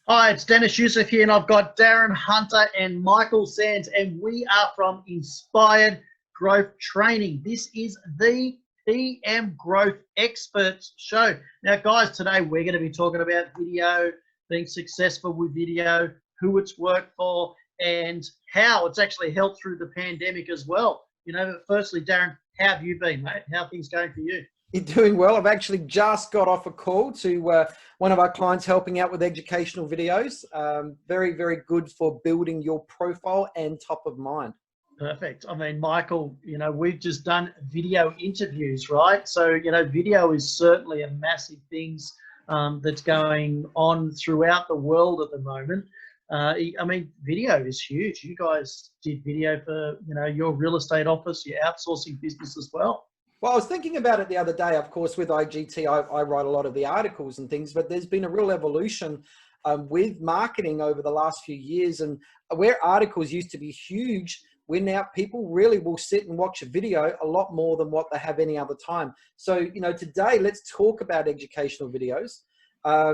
Hi, it's Dennis Youssef here, and I've got Darren Hunter and Michael Sands, and we are from Inspired Growth Training. This is the PM Growth Experts Show. Now, guys, today we're going to be talking about video, being successful with video, who it's worked for, and how it's actually helped through the pandemic as well. But firstly, Darren, how have you been, mate? How are things going for you? You're doing well. I've actually just got off a call to one of our clients helping out with educational videos. Very, very good for building your profile and top of mind. Perfect. I mean, Michael, we've just done video interviews, right? So, video is certainly a massive thing that's going on throughout the world at the moment. I mean, video is huge. You guys did video for, your real estate office, your outsourcing business as well. Well, I was thinking about it the other day. Of course, with IGT, I write a lot of the articles and things, but there's been a real evolution with marketing over the last few years. And where articles used to be huge, where now people really will sit and watch a video a lot more than what they have any other time. So, today, let's talk about educational videos. I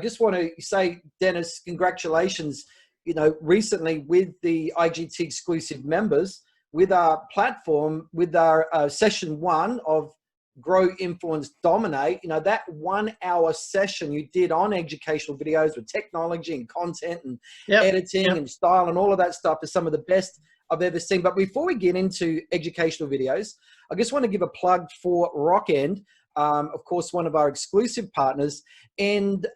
just want to say, Dennis, congratulations, recently with the IGT exclusive members, with our platform, with our session 1 of Grow, Influence, Dominate, that 1 hour session you did on educational videos with technology and content and editing and style and all of that stuff is some of the best I've ever seen. But before we get into educational videos, I just want to give a plug for Rockend, of course, one of our exclusive partners, and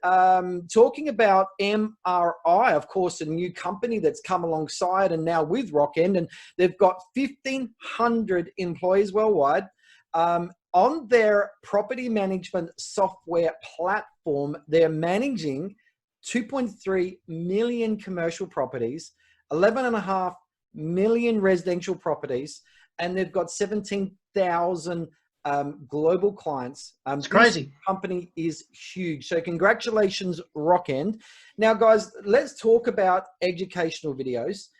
talking about MRI, of course, a new company that's come alongside and now with Rockend, and they've got 1,500 employees worldwide. On their property management software platform, they're managing 2.3 million commercial properties, 11.5 million residential properties, and they've got 17,000 global clients. It's crazy. This company is huge. So congratulations, Rockend. Now, guys, let's talk about educational videos.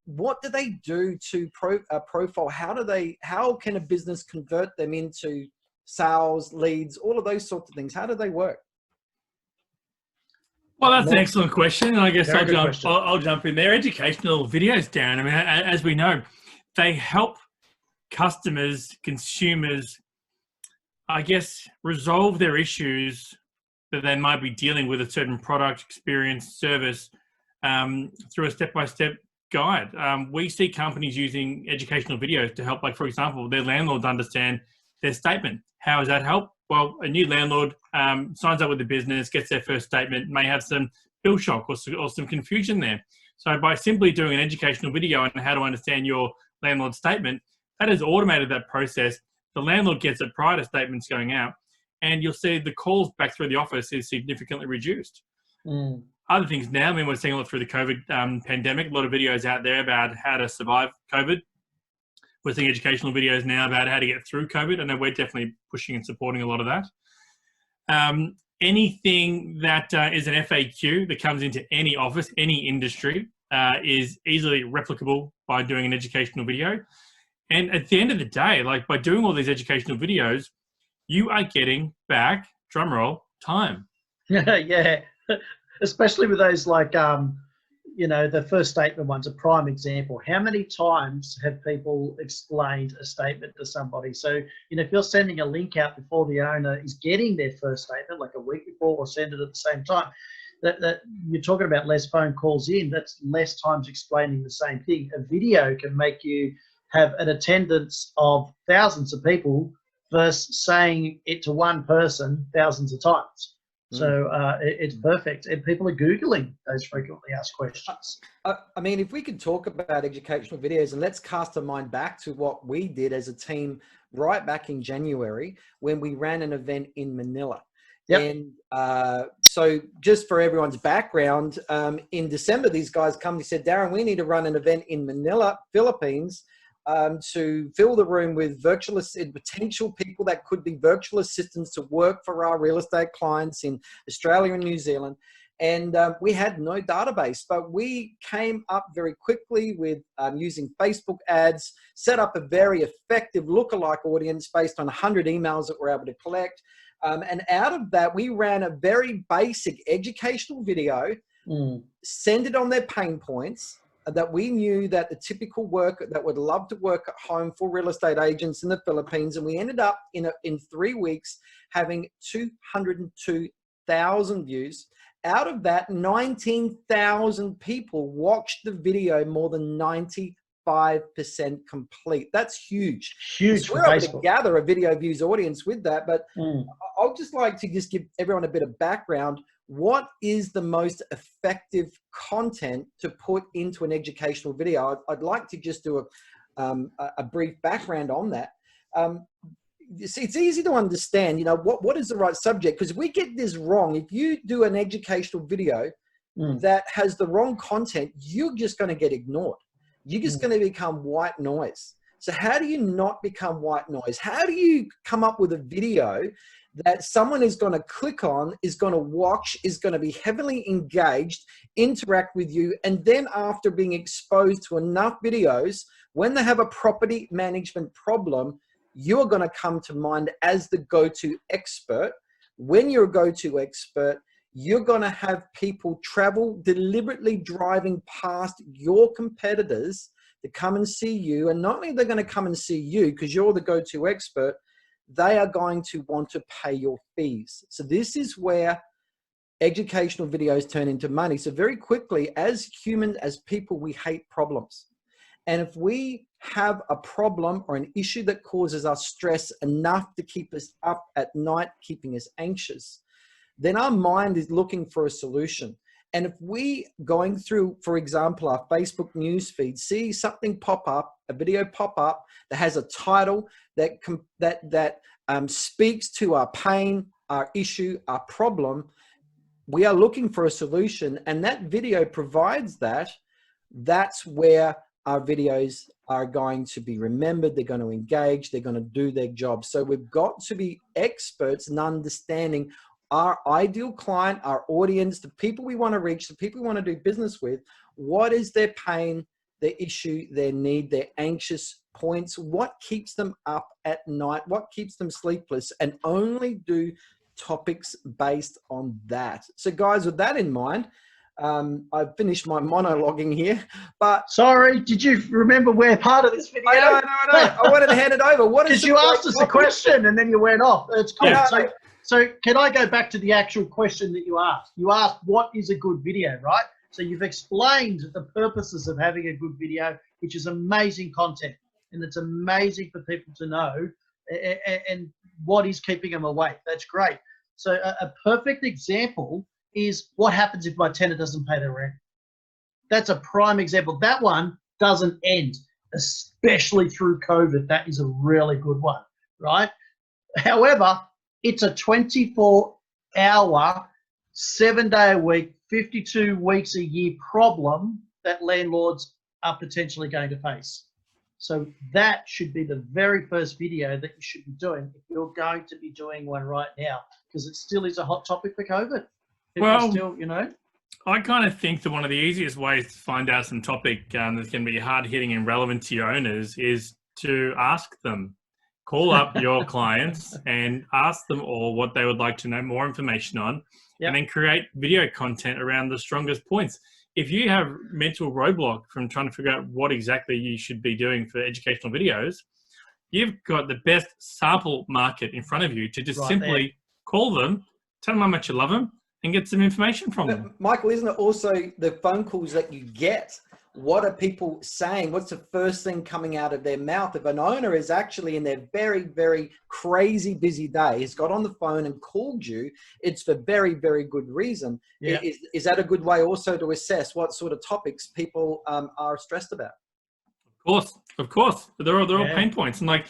What do they do to profile? How can a business convert them into sales, leads, all of those sorts of things? How do they work? Well, that's an excellent question. And I guess I'll jump in there. Educational videos, Darren, I mean, as we know, they help customers, consumers, I guess, resolve their issues that they might be dealing with a certain product, experience, service through a step-by-step guide. We see companies using educational videos to help, like, for example, their landlords understand their statement. How does that help? Well, a new landlord signs up with the business, gets their first statement, may have some bill shock or some confusion there. So by simply doing an educational video on how to understand your landlord statement, that has automated that process. The landlord gets it prior to statements going out, and you'll see the calls back through the office is significantly reduced. Other things now, I mean, we're seeing a lot through the COVID pandemic, a lot of videos out there about how to survive COVID. We're seeing educational videos now about how to get through COVID. I know we're definitely pushing and supporting a lot of that. Anything that is an FAQ that comes into any office, any industry, is easily replicable by doing an educational video. And at the end of the day, like, by doing all these educational videos, you are getting back, drumroll, time. Yeah, especially with those, like, the first statement one's a prime example. How many times have people explained a statement to somebody? So, if you're sending a link out before the owner is getting their first statement, like a week before, or send it at the same time, that you're talking about less phone calls in, that's less times explaining the same thing. A video can make you have an attendance of thousands of people versus saying it to one person thousands of times. So it's perfect. And people are Googling those frequently asked questions. I mean, if we could talk about educational videos, and let's cast our mind back to what we did as a team right back in January when we ran an event in Manila. And so just for everyone's background, in December, these guys come and said, Darren, we need to run an event in Manila, Philippines, to fill the room with potential people that could be virtual assistants to work for our real estate clients in Australia and New Zealand. And we had no database, but we came up very quickly with using Facebook ads, set up a very effective lookalike audience based on 100 emails that we're able to collect. And out of that, we ran a very basic educational video, centered on their pain points, that we knew that the typical worker that would love to work at home for real estate agents in the Philippines. And we ended up in 3 weeks having 202,000 views. Out of that, 19,000 people watched the video more than 95% complete. That's huge. Huge. So we're able to gather a video views audience with that. But I'll just like to just give everyone a bit of background. What is the most effective content to put into an educational video? I'd like to just do a brief background on that. It's easy to understand, you know, what is the right subject, because we get this wrong. If you do an educational video that has the wrong content, you're just going to get ignored. You're just going to become white noise. So how do you not become white noise? How do you come up with a video that someone is going to click on, is going to watch, is going to be heavily engaged, interact with you, and then after being exposed to enough videos, when they have a property management problem, you are going to come to mind as the go-to expert. When you're a go-to expert, you're going to have people travel, deliberately driving past your competitors to come and see you. And not only are they going to come and see you because you're the go-to expert, they are going to want to pay your fees. So this is where educational videos turn into money. So very quickly, as humans, as people, we hate problems. And if we have a problem or an issue that causes us stress enough to keep us up at night, keeping us anxious, then our mind is looking for a solution. And if we, going through, for example, our Facebook news feed, see something pop up, a video pop up that has a title that speaks to our pain, our issue, our problem, we are looking for a solution, and that video provides that. That's where our videos are going to be remembered. They're going to engage. They're going to do their job. So we've got to be experts in understanding our ideal client, our audience, the people we want to reach, the people we want to do business with. What is their pain, their issue, their need, their anxious points? What keeps them up at night? What keeps them sleepless? And only do topics based on that. So guys, with that in mind, I've finished my monologuing here, but sorry, did you remember where part of this video? I know. I wanted to hand it over. What is? Because you asked us a question and then you went off. That's cool. Yeah. So can I go back to the actual question that you asked? You asked, what is a good video, right? So you've explained the purposes of having a good video, which is amazing content, and it's amazing for people to know, and what is keeping them awake. That's great. So a perfect example is what happens if my tenant doesn't pay their rent. That's a prime example. That one doesn't end, especially through COVID. That is a really good one, right? However, it's a 24-hour, 7-day-a-week, 52 weeks a year problem that landlords are potentially going to face. So that should be the very first video that you should be doing if you're going to be doing one right now, because it still is a hot topic for COVID. Well, still, you know, I kind of think that one of the easiest ways to find out some topic that's going to be hard-hitting and relevant to your owners is to ask them. Call up your clients and ask them all what they would like to know more information on, and then create video content around the strongest points. If you have mental roadblock from trying to figure out what exactly you should be doing for educational videos, you've got the best sample market in front of you to just simply call them, tell them how much you love them, and get some information from them. Michael, isn't it also the phone calls that you get? What are people saying? What's the first thing coming out of their mouth? If an owner is actually in their very, very crazy busy day, has got on the phone and called you, it's for very, very good reason. Yeah. Is that a good way also to assess what sort of topics people are stressed about? Of course. They're all pain points. And like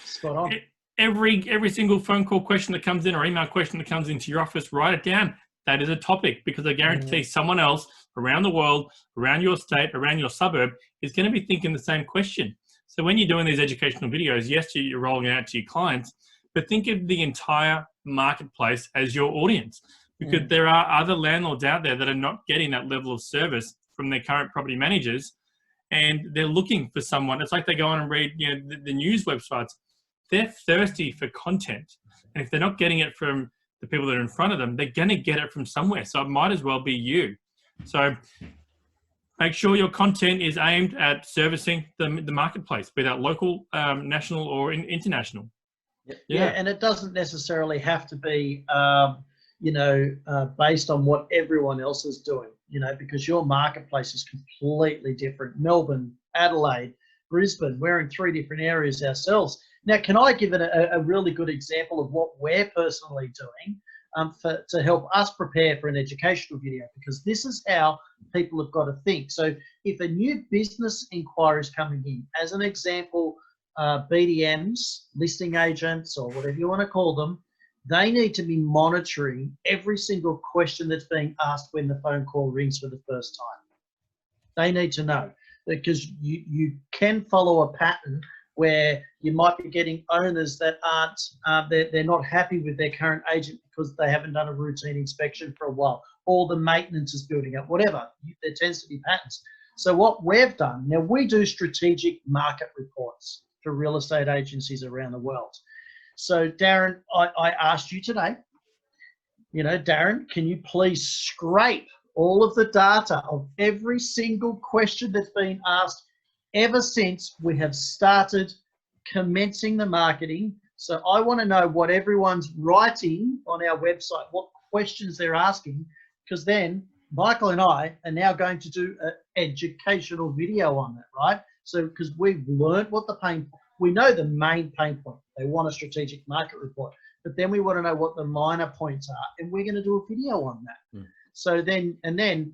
every single phone call question that comes in or email question that comes into your office, write it down. That is a topic, because I guarantee someone else around the world, around your state, around your suburb is going to be thinking the same question. So when you're doing these educational videos, yes, you're rolling it out to your clients, but think of the entire marketplace as your audience, because there are other landlords out there that are not getting that level of service from their current property managers, and they're looking for someone. It's like they go on and read, you know, the news websites. They're thirsty for content, and if they're not getting it from the people that are in front of them, they're going to get it from somewhere. So it might as well be you. So make sure your content is aimed at servicing the marketplace, be that local, national, or international. Yeah, and it doesn't necessarily have to be, based on what everyone else is doing, because your marketplace is completely different. Melbourne, Adelaide, Brisbane, we're in 3 different areas ourselves. Now, can I give it a really good example of what we're personally doing to help us prepare for an educational video? Because this is how people have got to think. So if a new business inquiry is coming in, as an example, BDMs, listing agents, or whatever you want to call them, they need to be monitoring every single question that's being asked when the phone call rings for the first time. They need to know, because you can follow a pattern where you might be getting owners that aren't, they're not happy with their current agent because they haven't done a routine inspection for a while, or the maintenance is building up, whatever. There tends to be patterns. So what we've done, now we do strategic market reports for real estate agencies around the world. So Darren, I asked you today, Darren, can you please scrape all of the data of every single question that's been asked ever since we have started commencing the marketing? So I want to know what everyone's writing on our website, what questions they're asking, because then Michael and I are now going to do an educational video on that, right? So because we've learned what we know the main pain point. They want a strategic market report, but then we want to know what the minor points are, and we're going to do a video on that. So then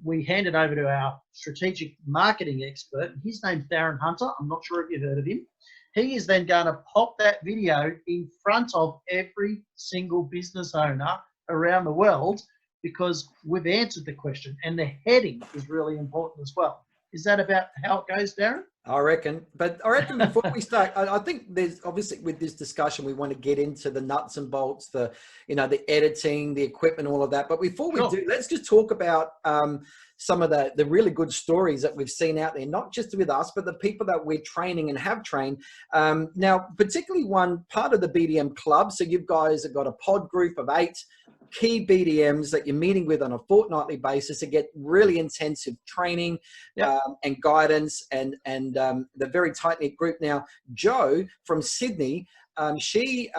we hand it over to our strategic marketing expert. His name's Darren Hunter. I'm not sure if you've heard of him. He is then going to pop that video in front of every single business owner around the world, because we've answered the question, and the heading is really important as well. Is that about how it goes, Darren? I reckon. But I reckon before we start, I think there's obviously, with this discussion, we want to get into the nuts and bolts, the editing, the equipment, all of that. But before we do, let's just talk about some of the really good stories that we've seen out there, not just with us, but the people that we're training and have trained. Now, particularly one part of the BDM club. So you guys have got a pod group of 8 key BDMs that you're meeting with on a fortnightly basis to get really intensive training and guidance, and the very tight-knit group. Now, Jo from Sydney, she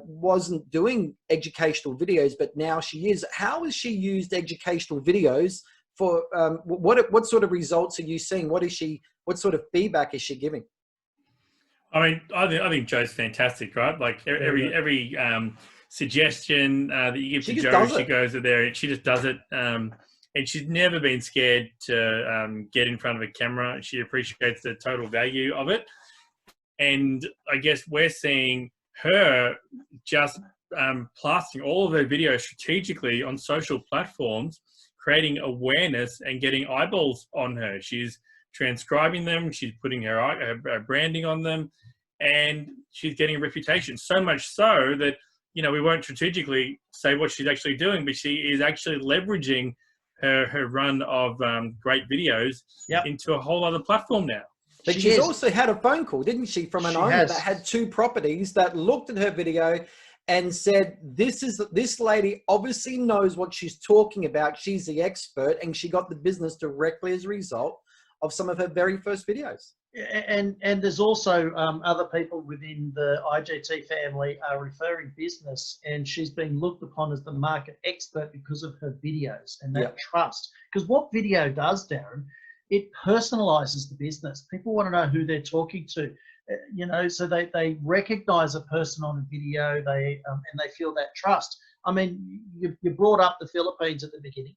wasn't doing educational videos, but now she is. How has she used educational videos for what sort of results are you seeing? What sort of feedback is she giving? I mean, I think Jo's fantastic, right? Like every suggestion that you give to Jo, she goes there and she just does it. And she's never been scared to get in front of a camera. She appreciates the total value of it. And I guess we're seeing her just plastering all of her videos strategically on social platforms, creating awareness and getting eyeballs on her. She's transcribing them. She's putting her branding on them, and she's getting a reputation. So much so that, we won't strategically say what she's actually doing, but she is actually leveraging her run of great videos into a whole other platform now. But she's also had a phone call, didn't she, from an owner that had 2 properties that looked at her video and said, this lady obviously knows what she's talking about. She's the expert, and she got the business directly as a result of some of her very first videos. And there's also other people within the IGT family are referring business, and she's been looked upon as the market expert because of her videos and that trust. Because what video does, Darren, it personalizes the business. People want to know who they're talking to, so they recognize a person on a video, and they feel that trust. I mean, you brought up the Philippines at the beginning.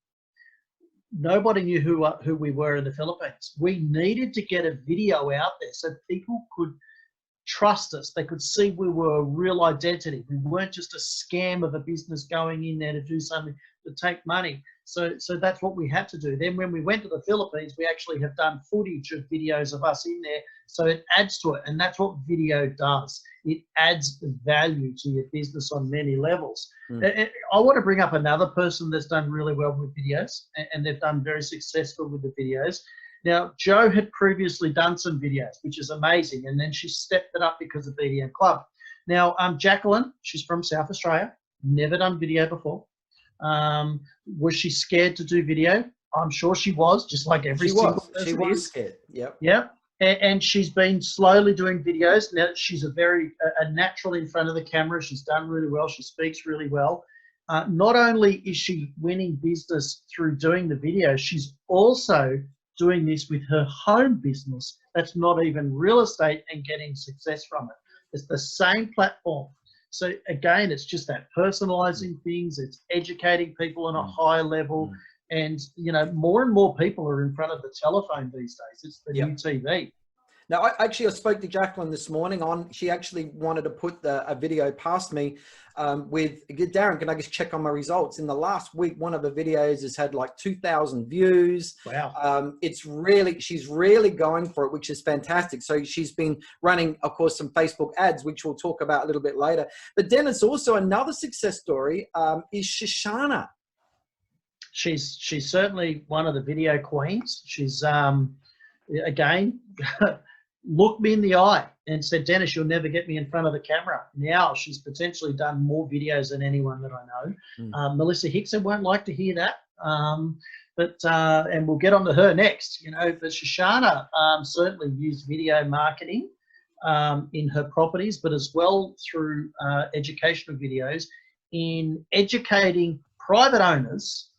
Nobody knew who we were in the Philippines. We needed to get a video out there so people could trust us. They could see we were a real identity. We weren't just a scam of a business going in there to do something to take money. So that's what we had to do. Then when we went to the Philippines, we actually have done footage of videos of us in there. So it adds to it. And that's what video does. It adds value to your business on many levels. I want to bring up another person that's done really well with videos, and they've done very successful with the videos. Now, Jo had previously done some videos, which is amazing. And then she stepped it up because of BDM Club. Now, Jacqueline, she's from South Australia. never done video before. Was she scared to do video? I'm sure she was, just like every single person. She was scared. Yep. Yeah. And she's been slowly doing videos. Now she's a natural in front of the camera. She's done really well. She speaks really well. Not only is she winning business through doing the videos, she's also doing this with her home business. That's not even real estate and getting success from it. It's the same platform. So again, it's just that personalizing things. It's educating people on a higher level. And, you know, more and more people are in front of the telephone these days. It's the new TV. Now, I spoke to Jacqueline this morning she actually wanted to put a video past me with, Darren, can I just check on my results? In the last week, one of the videos has had like 2,000 views. Wow. She's really going for it, which is fantastic. So she's been running, of course, some Facebook ads, which we'll talk about a little bit later. But Dennis, also another success story is Shoshana. She's certainly one of the video queens. She's, again, looked me in the eye and said, Dennis, you'll never get me in front of the camera. Now she's potentially done more videos than anyone that I know. Melissa Hickson won't like to hear that. And we'll get on to her next. You know, but Shoshana certainly used video marketing in her properties, but as well through educational videos in educating private owners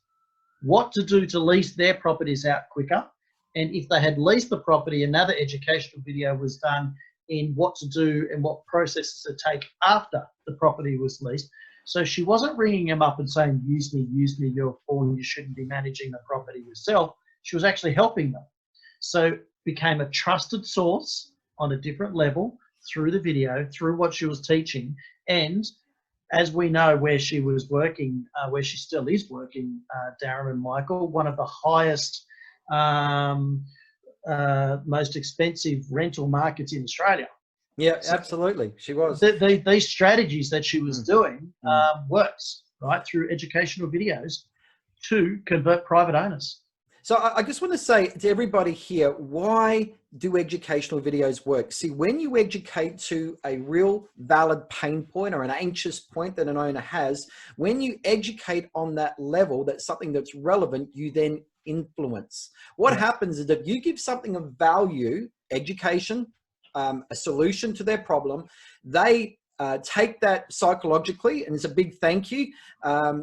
what to do to lease their properties out quicker. And if they had leased the property, another educational video was done in what to do and what processes to take after the property was leased. So she wasn't ringing them up and saying, use me, you're a fool, you shouldn't be managing the property yourself. She was actually helping them. So became a trusted source on a different level through the video, through what she was teaching. And as we know, where she was working, where she still is working, Darren and Michael, one of the highest, most expensive rental markets in Australia. Yeah, absolutely. She was. These strategies that she was doing works, right, through educational videos to convert private owners. So I just want to say to everybody here, why do educational videos work? See, when you educate to a real valid pain point or an anxious point that an owner has, when you educate on that level, that's something that's relevant, you then influence. What happens is that you give something of value, education, a solution to their problem, they take that psychologically, and it's a big thank you.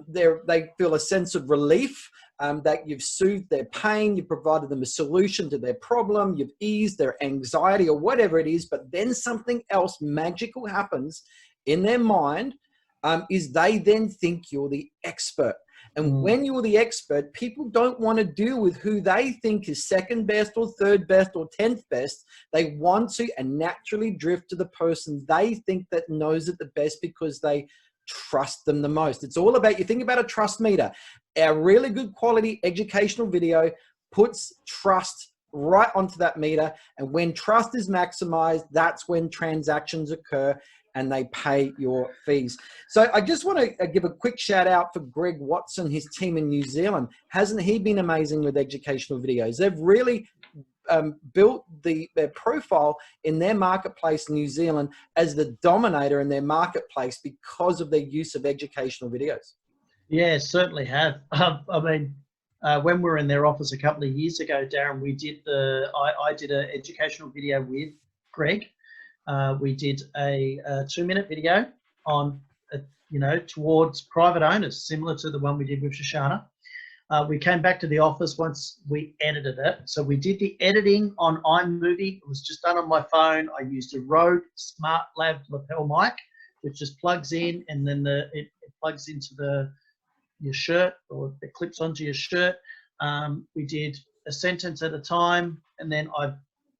They feel a sense of relief that you've soothed their pain, you've provided them a solution to their problem, you've eased their anxiety or whatever it is, but then something else magical happens in their mind, is they then think you're the expert. And when you're the expert, people don't want to deal with who they think is second best or third best or 10th best. They want to and naturally drift to the person they think that knows it the best because they trust them the most. It's all about, you think about a trust meter. A really good quality educational video puts trust right onto that meter. And when trust is maximized, that's when transactions occur and they pay your fees. So I just want to give a quick shout out for Greg Watson, his team in New Zealand. Hasn't he been amazing with educational videos? They've really built their profile in their marketplace in New Zealand as the dominator in their marketplace because of their use of educational videos. Yeah, certainly have. I mean, when we were in their office a couple of years ago, Darren, we did I did an educational video with Greg. We did a 2-minute video on, towards private owners, similar to the one we did with Shoshana. We came back to the office once we edited it. So we did the editing on iMovie. It was just done on my phone. I used a Rode Smart Lab lapel mic, which just plugs in, and then it plugs into your shirt, or it clips onto your shirt. We did a sentence at a time, and then I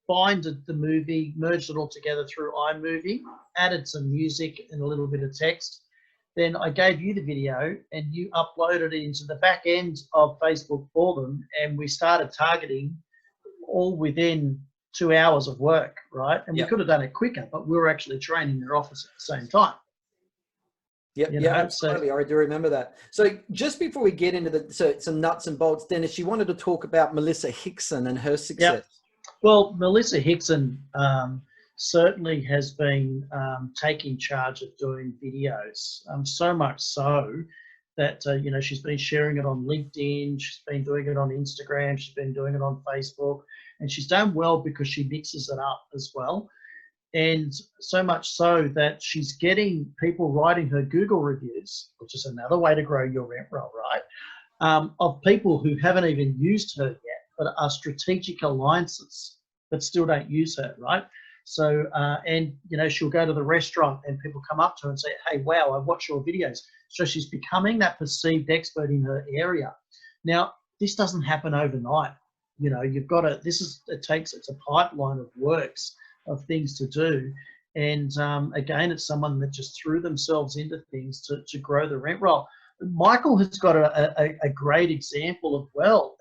binded the movie, merged it all together through iMovie, added some music and a little bit of text. Then I gave you the video and you uploaded it into the back end of Facebook for them, and we started targeting all within 2 hours of work, right? And we could have done it quicker, but we were actually training their office at the same time. Absolutely. I do remember that. So just before we get into some nuts and bolts, Dennis, you wanted to talk about Melissa Hickson and her success. Well, Melissa Hickson certainly has been taking charge of doing videos, so much so that, you know, she's been sharing it on LinkedIn, she's been doing it on Instagram, she's been doing it on Facebook, and she's done well because she mixes it up as well. And so much so that she's getting people writing her Google reviews, which is another way to grow your rent roll, right? Of people who haven't even used her yet, but are strategic alliances, but still don't use her, right? So, and, you know, she'll go to the restaurant and people come up to her and say, hey, wow, I've watched your videos. So she's becoming that perceived expert in her area. Now, this doesn't happen overnight. You know, you've got to, it's a pipeline of works, of things to do. And again, it's someone that just threw themselves into things to grow the rent roll. Michael has got a great example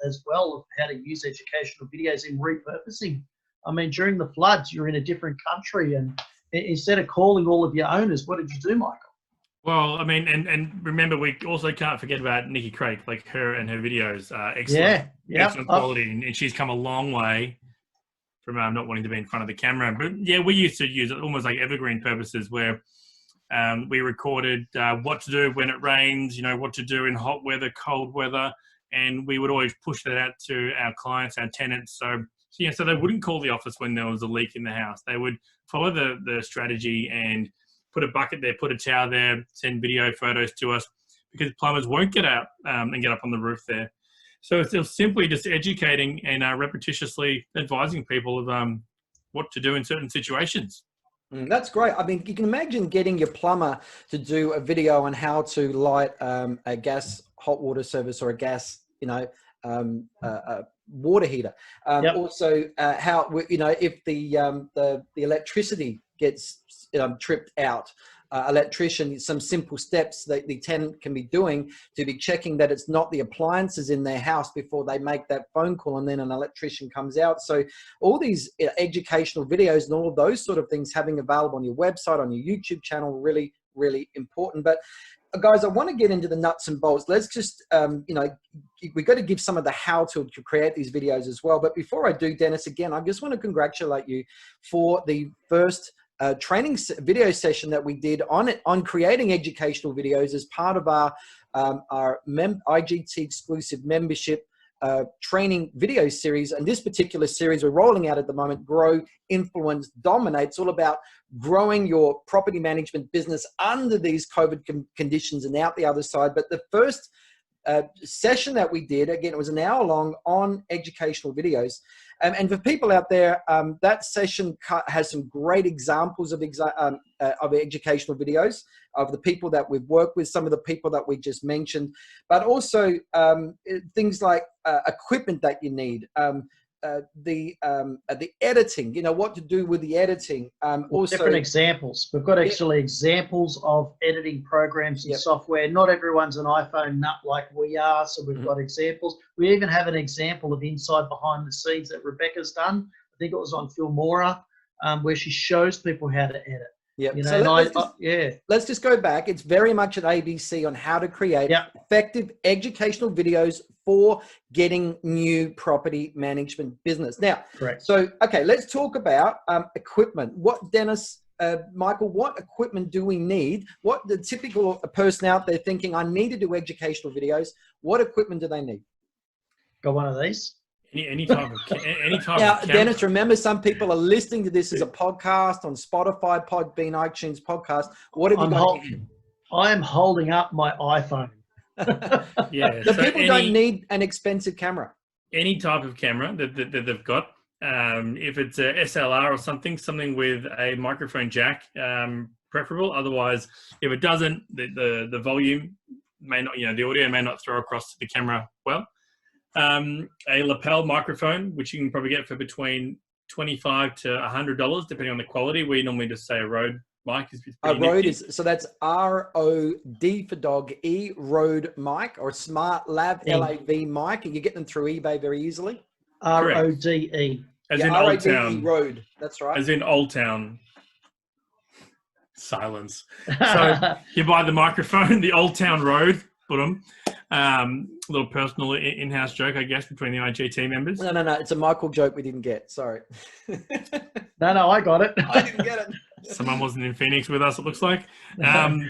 as well of how to use educational videos in repurposing. I mean, during the floods, you're in a different country, and instead of calling all of your owners, what did you do, Michael? Well, I mean, and remember, we also can't forget about Nikki Craig, like her and her videos, excellent, excellent quality, and she's come a long way from not wanting to be in front of the camera. But yeah, we used to use it almost like evergreen purposes, where we recorded what to do when it rains, you know, what to do in hot weather, cold weather, and we would always push that out to our clients, our tenants. So they wouldn't call the office when there was a leak in the house. They would follow the strategy and put a bucket there, put a towel there, send video photos to us, because plumbers won't get out and get up on the roof there. So it's simply just educating and repetitiously advising people of what to do in certain situations. That's great. I mean, you can imagine getting your plumber to do a video on how to light a gas hot water service or a gas, you know, water heater. Also, how, you know, if the electricity gets tripped out, electrician, some simple steps that the tenant can be doing to be checking that it's not the appliances in their house before they make that phone call, and then an electrician comes out. So all these educational videos and all of those sort of things having available on your website, on your YouTube channel, really, really important. But guys, I want to get into the nuts and bolts. Let's just, you know, we've got to give some of the how to create these videos as well. But before I do, Dennis, again, I just want to congratulate you for the first training video session that we did on creating educational videos as part of our IGT exclusive membership training video series. And this particular series we're rolling out at the moment, Grow, Influence, Dominate. It's all about growing your property management business under these COVID conditions and out the other side. But the first session that we did, again, it was an hour long on educational videos. And for people out there, that session has some great examples of educational videos of the people that we've worked with, some of the people that we just mentioned, but also things like equipment that you need, the editing, you know, what to do with the editing. Also different examples. We've got actually examples of editing programs and software. Not everyone's an iPhone nut like we are, so we've got examples. We even have an example of inside behind the scenes that Rebecca's done. I think it was on Filmora, where she shows people how to edit. Yeah. You know, so let's just go back. It's very much an ABC on how to create effective educational videos for getting new property management business. Now, correct. So, okay, let's talk about equipment. What, Dennis, Michael, what equipment do we need? What the typical person out there thinking, I need to do educational videos, what equipment do they need? Got one of these? Any type of now, of Dennis, remember, some people are listening to this as a podcast on Spotify, Podbean, iTunes podcast. What have you got? I am holding up my iPhone. The people don't need an expensive camera. Any type of camera that they've got, if it's a SLR or something with a microphone jack, preferable. Otherwise, if it doesn't, the volume may not, you know, the audio may not throw across the camera well. A lapel microphone, which you can probably get for between $25 to $100, depending on the quality. We normally just say a Rode mic is pretty Rode is, so that's ROD for dog, Rode mic, or Smart Lav, LAV mic, and you get them through eBay very easily. RODE. As in Old Town. Rode, that's right. As in Old Town. Silence. So you buy the microphone, the Old Town Road, put them. Little personal in-house joke, I guess, between the IGT members. No. It's a Michael joke we didn't get. Sorry. No, I got it. I didn't get it. Someone wasn't in Phoenix with us, it looks like.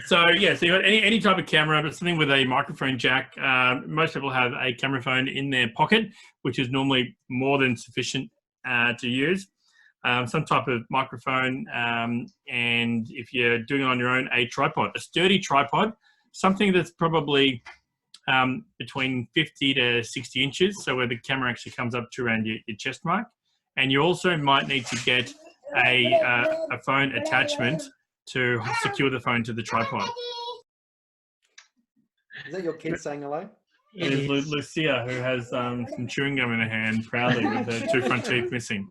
So you got any type of camera, but something with a microphone jack. Most people have a camera phone in their pocket, which is normally more than sufficient to use. Some type of microphone, and if you're doing it on your own, a tripod, a sturdy tripod, something that's probably between 50 to 60 inches, so where the camera actually comes up to around your chest mark. And you also might need to get a phone attachment to secure the phone to the tripod. Is that your kid saying hello? It is Lucia, who has some chewing gum in her hand, proudly, with her 2 front teeth missing,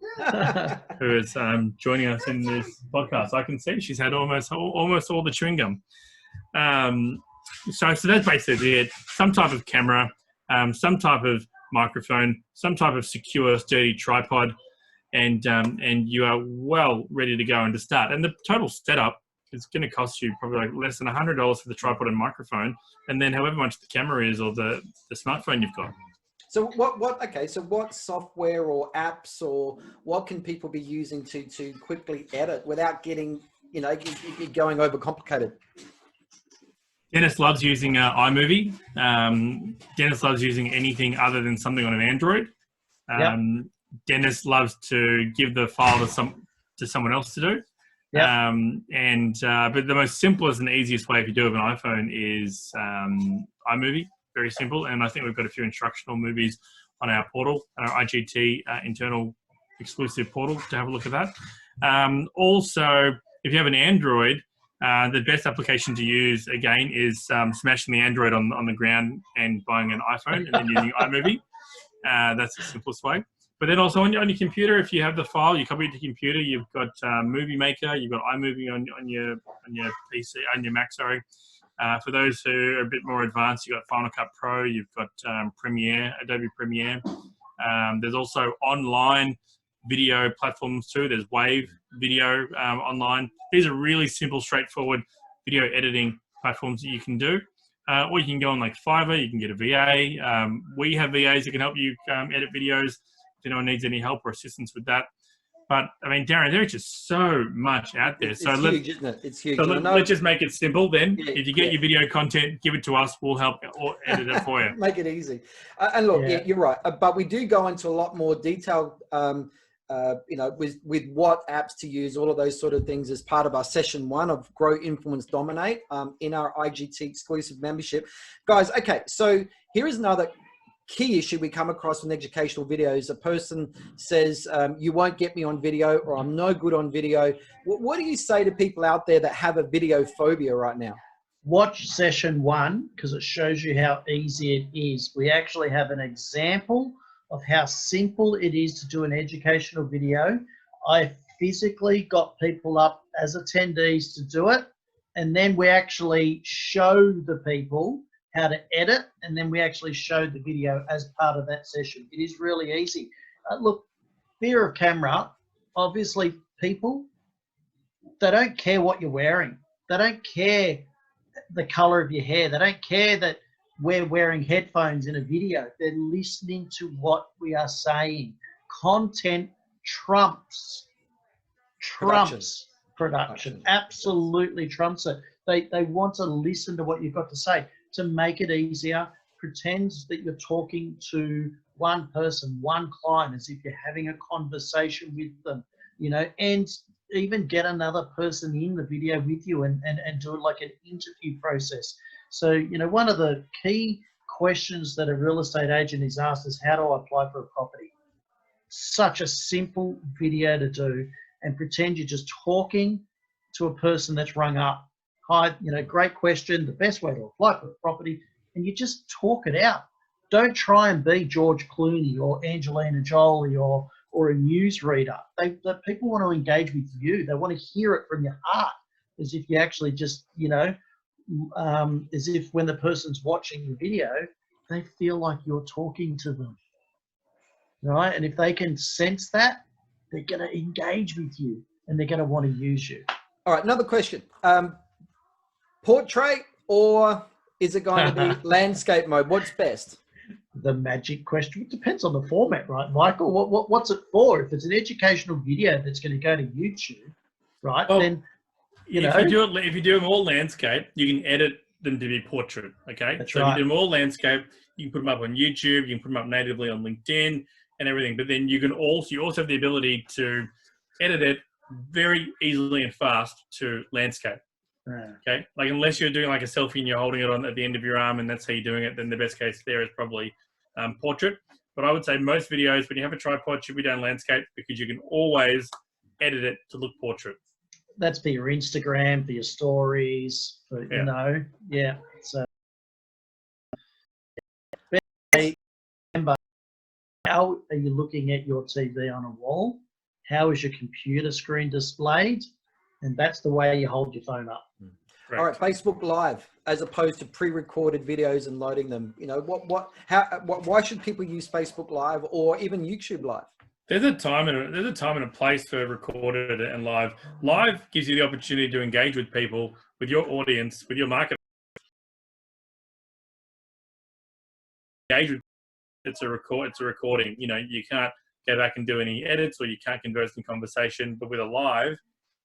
who is joining us in this podcast. I can see she's had almost all the chewing gum. So that's basically it. Some type of camera, some type of microphone, some type of secure, sturdy tripod, and you are well ready to go and to start. And the total setup is going to cost you probably like less than $100 for the tripod and microphone, and then however much the camera is or the smartphone you've got. So what software or apps or what can people be using to quickly edit without getting, going over complicated? Dennis loves using iMovie. Dennis loves using anything other than something on an Android. Yep. Dennis loves to give the file to someone else to do. Yep. But the most simplest and easiest way if you do it with an iPhone is iMovie. Very simple. And I think we've got a few instructional movies on our portal, our IGT internal exclusive portal, to have a look at that. Also, if you have an Android, the best application to use, again, is smashing the Android on the ground and buying an iPhone and then using iMovie. That's the simplest way. But then also on your computer, if you have the file, you copy it to your computer. You've got Movie Maker, you've got iMovie on your PC, on your Mac. Sorry. For those who are a bit more advanced, you've got Final Cut Pro, you've got Premiere, Adobe Premiere. There's also online video platforms too. There's Wave Video online. These are really simple, straightforward video editing platforms that you can do. Or you can go on like Fiverr, you can get a VA. We have VAs that can help you edit videos if anyone needs any help or assistance with that. But I mean, Darren, there's just so much out there. It's huge, isn't it? It's huge. So let's just make it simple then. Yeah, if you get your video content, give it to us. We'll help or edit it for you. Make it easy. And look, you're right. But we do go into a lot more detail, with what apps to use, all of those sort of things as part of our session 1 of Grow, Influence, Dominate in our IGT exclusive membership. Guys, okay, so here is another key issue we come across in educational videos. A person says, you won't get me on video, or I'm no good on video. What do you say to people out there that have a video phobia right now? Watch session 1 because it shows you how easy it is. We actually have an example of how simple it is to do an educational video. I physically got people up as attendees to do it, and then we actually show the people how to edit, and then we actually showed the video as part of that session. It is really easy. Look, fear of camera, obviously people, they don't care what you're wearing. They don't care the color of your hair. They don't care that we're wearing headphones in a video. They're listening to what we are saying. Content trumps production. Absolutely trumps it. They want to listen to what you've got to say. To make it easier, pretend that you're talking to one person, one client, as if you're having a conversation with them, and even get another person in the video with you and do it like an interview process. So, one of the key questions that a real estate agent is asked is, how do I apply for a property? Such a simple video to do, and pretend you're just talking to a person that's rung up. Hi, great question. The best way to apply for a property, and you just talk it out. Don't try and be George Clooney or Angelina Jolie or a newsreader. The people want to engage with you. They want to hear it from your heart, as if you actually just, as if when the person's watching the video, they feel like you're talking to them, right? And if they can sense that, they're going to engage with you and they're going to want to use you. All right, another question. Portrait or Is it going to be landscape mode? What's best? The magic question. It depends on the format, right, Michael? What's it for? If it's an educational video that's going to go to YouTube, right, then if you do them all landscape, you can edit them to be portrait. Okay, that's so right. if you do them all landscape, you can put them up on YouTube, you can put them up natively on LinkedIn and everything. But then you also have the ability to edit it very easily and fast to landscape. Okay, like unless you're doing like a selfie and you're holding it on at the end of your arm and that's how you're doing it, then the best case there is probably portrait. But I would say most videos, when you have a tripod, should be done landscape because you can always edit it to look portrait. That's for your Instagram, for your stories, for, you know, So, remember, how are you looking at your TV on a wall? How is your computer screen displayed? And that's the way you hold your phone up. Correct. All right, Facebook Live, as opposed to pre-recorded videos and loading them. You know, why should people use Facebook Live or even YouTube Live? There's a time and a place for recorded and live. Live gives you the opportunity to engage with people, with your audience, with your market. Engage with. It's a recording. You know, you can't go back and do any edits, or you can't converse in conversation. But with a live,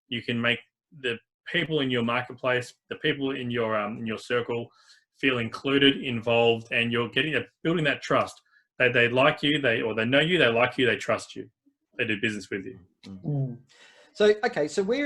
you can make the people in your marketplace, the people in your circle, feel included, involved, and you're building that trust. They like you, they know you, they like you, they trust you, they do business with you. Mm. So, okay, so we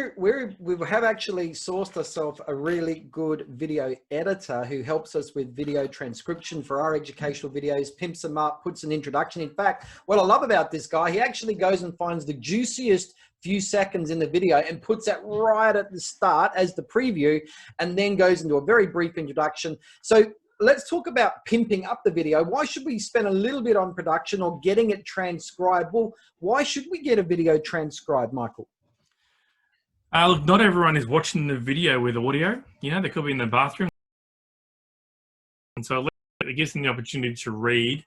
have actually sourced ourselves a really good video editor who helps us with video transcription for our educational videos, pimps them up, puts an introduction. In fact, what I love about this guy, he actually goes and finds the juiciest few seconds in the video and puts that right at the start as the preview, and then goes into a very brief introduction. So let's talk about pimping up the video. Why should we spend a little bit on production or getting it transcribed? Well, why should we get a video transcribed, Michael? Look, not everyone is watching the video with audio. You know, they could be in the bathroom. And so it gives them the opportunity to read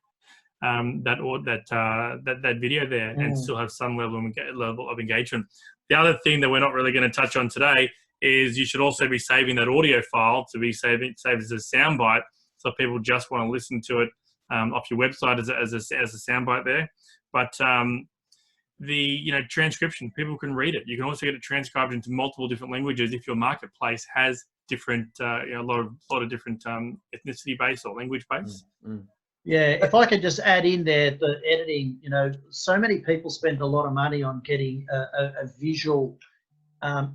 that video there and still have some level of engagement. The other thing that we're not really going to touch on today is you should also be saving that audio file to be saved as a soundbite. So if people just want to listen to it off your website as a soundbite there. But the transcription, people can read it. You can also get it transcribed into multiple different languages if your marketplace has different a lot of different ethnicity based or language based. Yeah, if I could just add in there, the editing, so many people spend a lot of money on getting a visual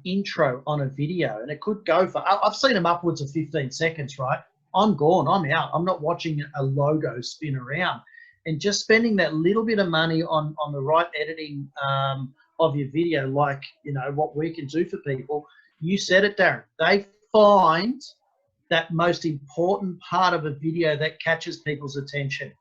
intro on a video, and it could go for, I've seen them upwards of 15 seconds, right? I'm gone, I'm out. I'm not watching a logo spin around. And just spending that little bit of money on the right editing of your video, like, what we can do for people. You said it, Darren. They find that most important part of a video that catches people's attention,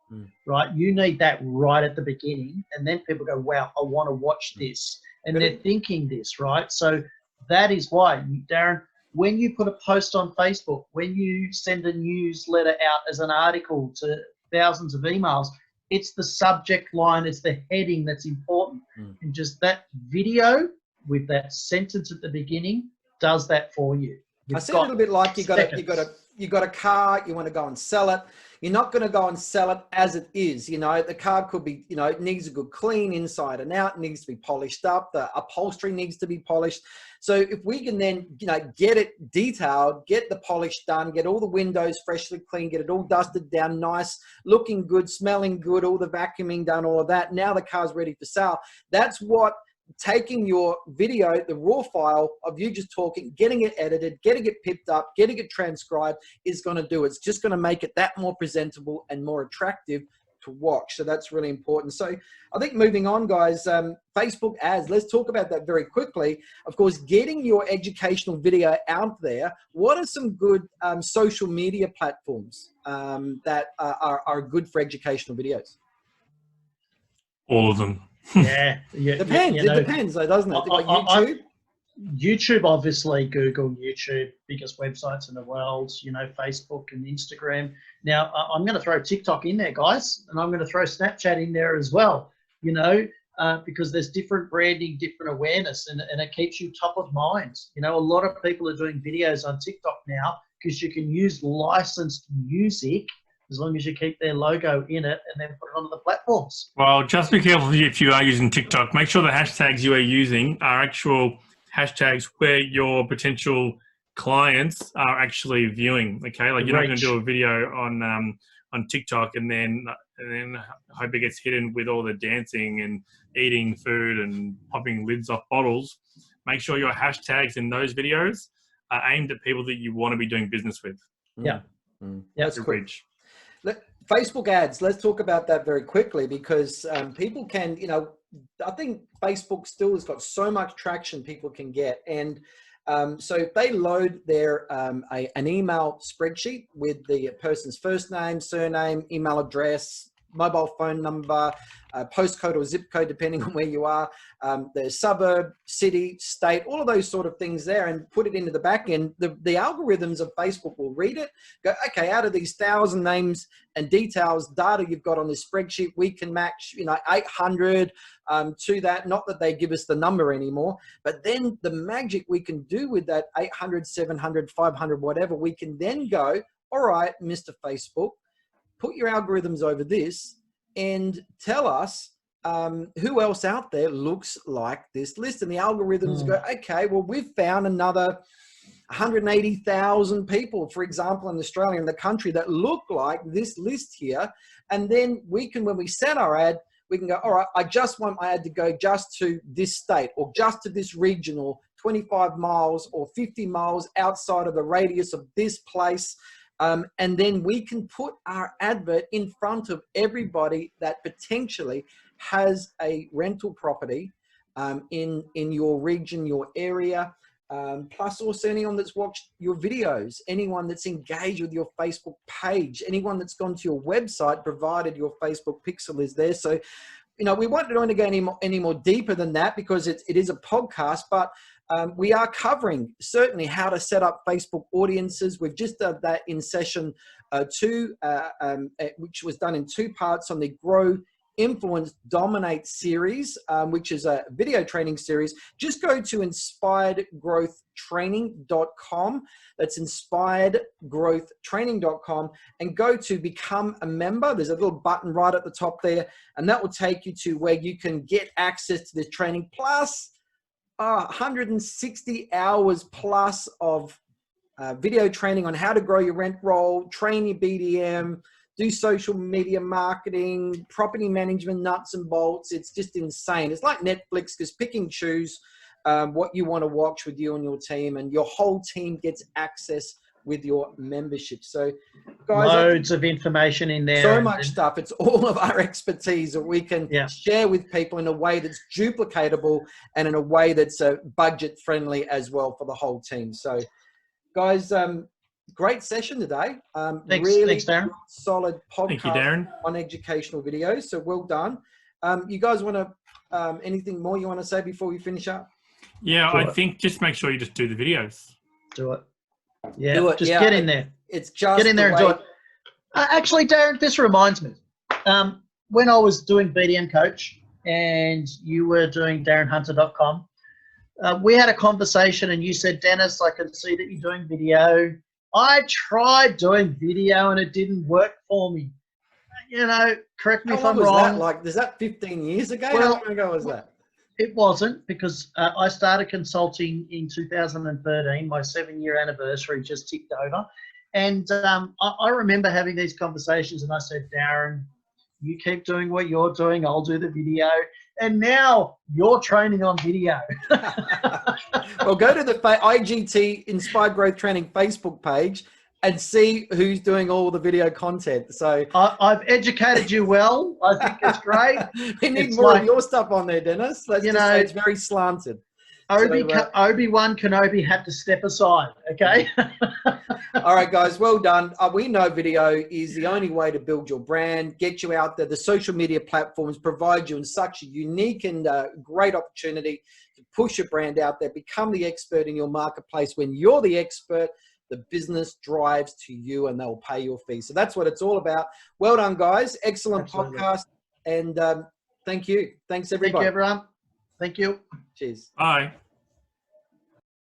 right? You need that right at the beginning, and then people go, wow, I want to watch this. And they're thinking this, right? So that is why, Darren, when you put a post on Facebook, when you send a newsletter out as an article to thousands of emails, it's the subject line, it's the heading that's important. And just that video with that sentence at the beginning does that for you. I see a little bit like you got a car, you want to go and sell it. You're not going to go and sell it as it is. The car could be, it needs a good clean inside and out, it needs to be polished up. The upholstery needs to be polished. So if we can then, get it detailed, get the polish done, get all the windows freshly cleaned, get it all dusted down, nice, looking good, smelling good, all the vacuuming done, all of that. Now the car's ready for sale. That's what taking your video, the raw file of you just talking, getting it edited, getting it picked up, getting it transcribed is going to do. It's just going to make it that more presentable and more attractive to watch. So that's really important. So I think moving on, guys, Facebook ads, let's talk about that very quickly. Of course, getting your educational video out there. What are some good social media platforms that are good for educational videos? All of them. Yeah. Depends. It depends, though, doesn't it? Like YouTube? YouTube, obviously, Google, YouTube, biggest websites in the world, Facebook and Instagram. Now, I'm going to throw TikTok in there, guys, and I'm going to throw Snapchat in there as well, because there's different branding, different awareness, and it keeps you top of mind. A lot of people are doing videos on TikTok now because you can use licensed music as long as you keep their logo in it and then put it onto the platforms. Well, just be careful if you are using TikTok. Make sure the hashtags you are using are actual hashtags where your potential clients are actually viewing. Okay, like you're not going to do a video on TikTok and then hope it gets hidden with all the dancing and eating food and popping lids off bottles. Make sure your hashtags in those videos are aimed at people that you want to be doing business with. Yeah. That's cool. Facebook ads, let's talk about that very quickly, because people can, I think Facebook still has got so much traction people can get. And so if they load their an email spreadsheet with the person's first name, surname, email address, mobile phone number, postcode or zip code, depending on where you are, the suburb, city, state, all of those sort of things there, and put it into the back end, the algorithms of Facebook will read it, go, okay, out of these 1,000 names and details, data you've got on this spreadsheet, we can match, 800 to that. Not that they give us the number anymore, but then the magic we can do with that 800, 700, 500, whatever, we can then go, all right, Mr. Facebook, put your algorithms over this and tell us who else out there looks like this list. And the algorithms go, okay, well, we've found another 180,000 people, for example, in Australia, in the country, that look like this list here. And then we can, when we set our ad, we can go, all right, I just want my ad to go just to this state or just to this region or 25 miles or 50 miles outside of the radius of this place. And then we can put our advert in front of everybody that potentially has a rental property in your region, your area, plus also anyone that's watched your videos, anyone that's engaged with your Facebook page, anyone that's gone to your website, provided your Facebook pixel is there. So, we won't go any more deeper than that, because it is a podcast, but we are covering certainly how to set up Facebook audiences. We've just done that in session 2, which was done in 2 parts on the Grow, Influence, Dominate series, which is a video training series. Just go to inspiredgrowthtraining.com. That's inspiredgrowthtraining.com, and go to become a member. There's a little button right at the top there, and that will take you to where you can get access to this training, plus 160 hours plus of video training on how to grow your rent roll, train your BDM, do social media marketing, property management, nuts and bolts. It's just insane. It's like Netflix, because pick and choose what you want to watch with you and your team, and your whole team gets access with your membership. So guys, loads of information in there. So much stuff. It's all of our expertise that we can share with people in a way that's duplicatable and in a way that's budget friendly as well for the whole team. So guys, great session today. Thanks, Darren. Solid podcast. Thank you, Darren. On educational videos. So well done. You guys want to, anything more you want to say before we finish up? Yeah, I think just make sure you just do the videos. Do it. Yeah, do it. Just get in there. It's just get in there and do it. Actually, Darren, this reminds me. When I was doing BDM Coach and you were doing DarrenHunter.com, we had a conversation and you said, Dennis, I can see that you're doing video. I tried doing video and it didn't work for me. Correct me if I'm wrong. Is that 15 years ago? Well, how long ago was that? It wasn't, because I started consulting in 2013. My 7-year anniversary just ticked over. And I remember having these conversations, and I said, Darren, you keep doing what you're doing. I'll do the video. And now you're training on video. Well, go to the IGT Inspired Growth Training Facebook page and see who's doing all the video content. So I've educated you well. I think it's great. We need more of your stuff on there, Dennis. Let's just say it's very slanted. Obi-Wan Kenobi had to step aside, okay? All right, guys, well done. We know video is the only way to build your brand, get you out there. The social media platforms provide you in such a unique and great opportunity to push your brand out there, become the expert in your marketplace. When you're the expert, the business drives to you and they'll pay your fee. So that's what it's all about. Well done, guys. Excellent podcast. And thank you. Thanks, everybody. Thank you, everyone. Thank you. Cheers. Bye.